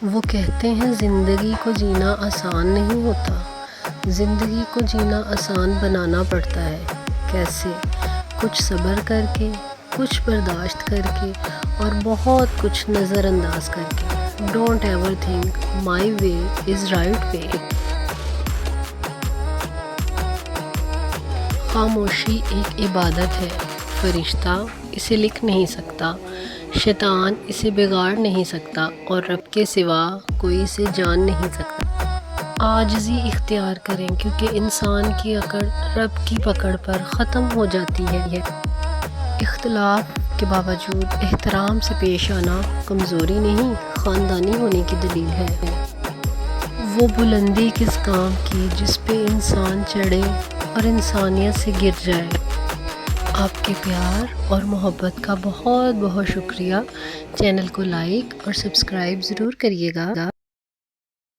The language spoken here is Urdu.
وہ کہتے ہیں زندگی کو جینا آسان نہیں ہوتا، زندگی کو جینا آسان بنانا پڑتا ہے۔ کیسے؟ کچھ صبر کر کے، کچھ برداشت کر کے اور بہت کچھ نظر انداز کر کے۔ Don't ever think my way is right way. خاموشی ایک عبادت ہے، فرشتہ اسے لکھ نہیں سکتا، شیطان اسے بگاڑ نہیں سکتا اور رب کے سوا کوئی اسے جان نہیں سکتا۔ عاجزی اختیار کریں کیونکہ انسان کی عقل رب کی پکڑ پر ختم ہو جاتی ہے۔ اختلاف کے باوجود احترام سے پیش آنا کمزوری نہیں، خاندانی ہونے کی دلیل ہے۔ وہ بلندی کس کام کی جس پہ انسان چڑھے اور انسانیت سے گر جائے۔ آپ کے پیار اور محبت کا بہت بہت شکریہ۔ چینل کو لائک اور سبسکرائب ضرور کریے گا۔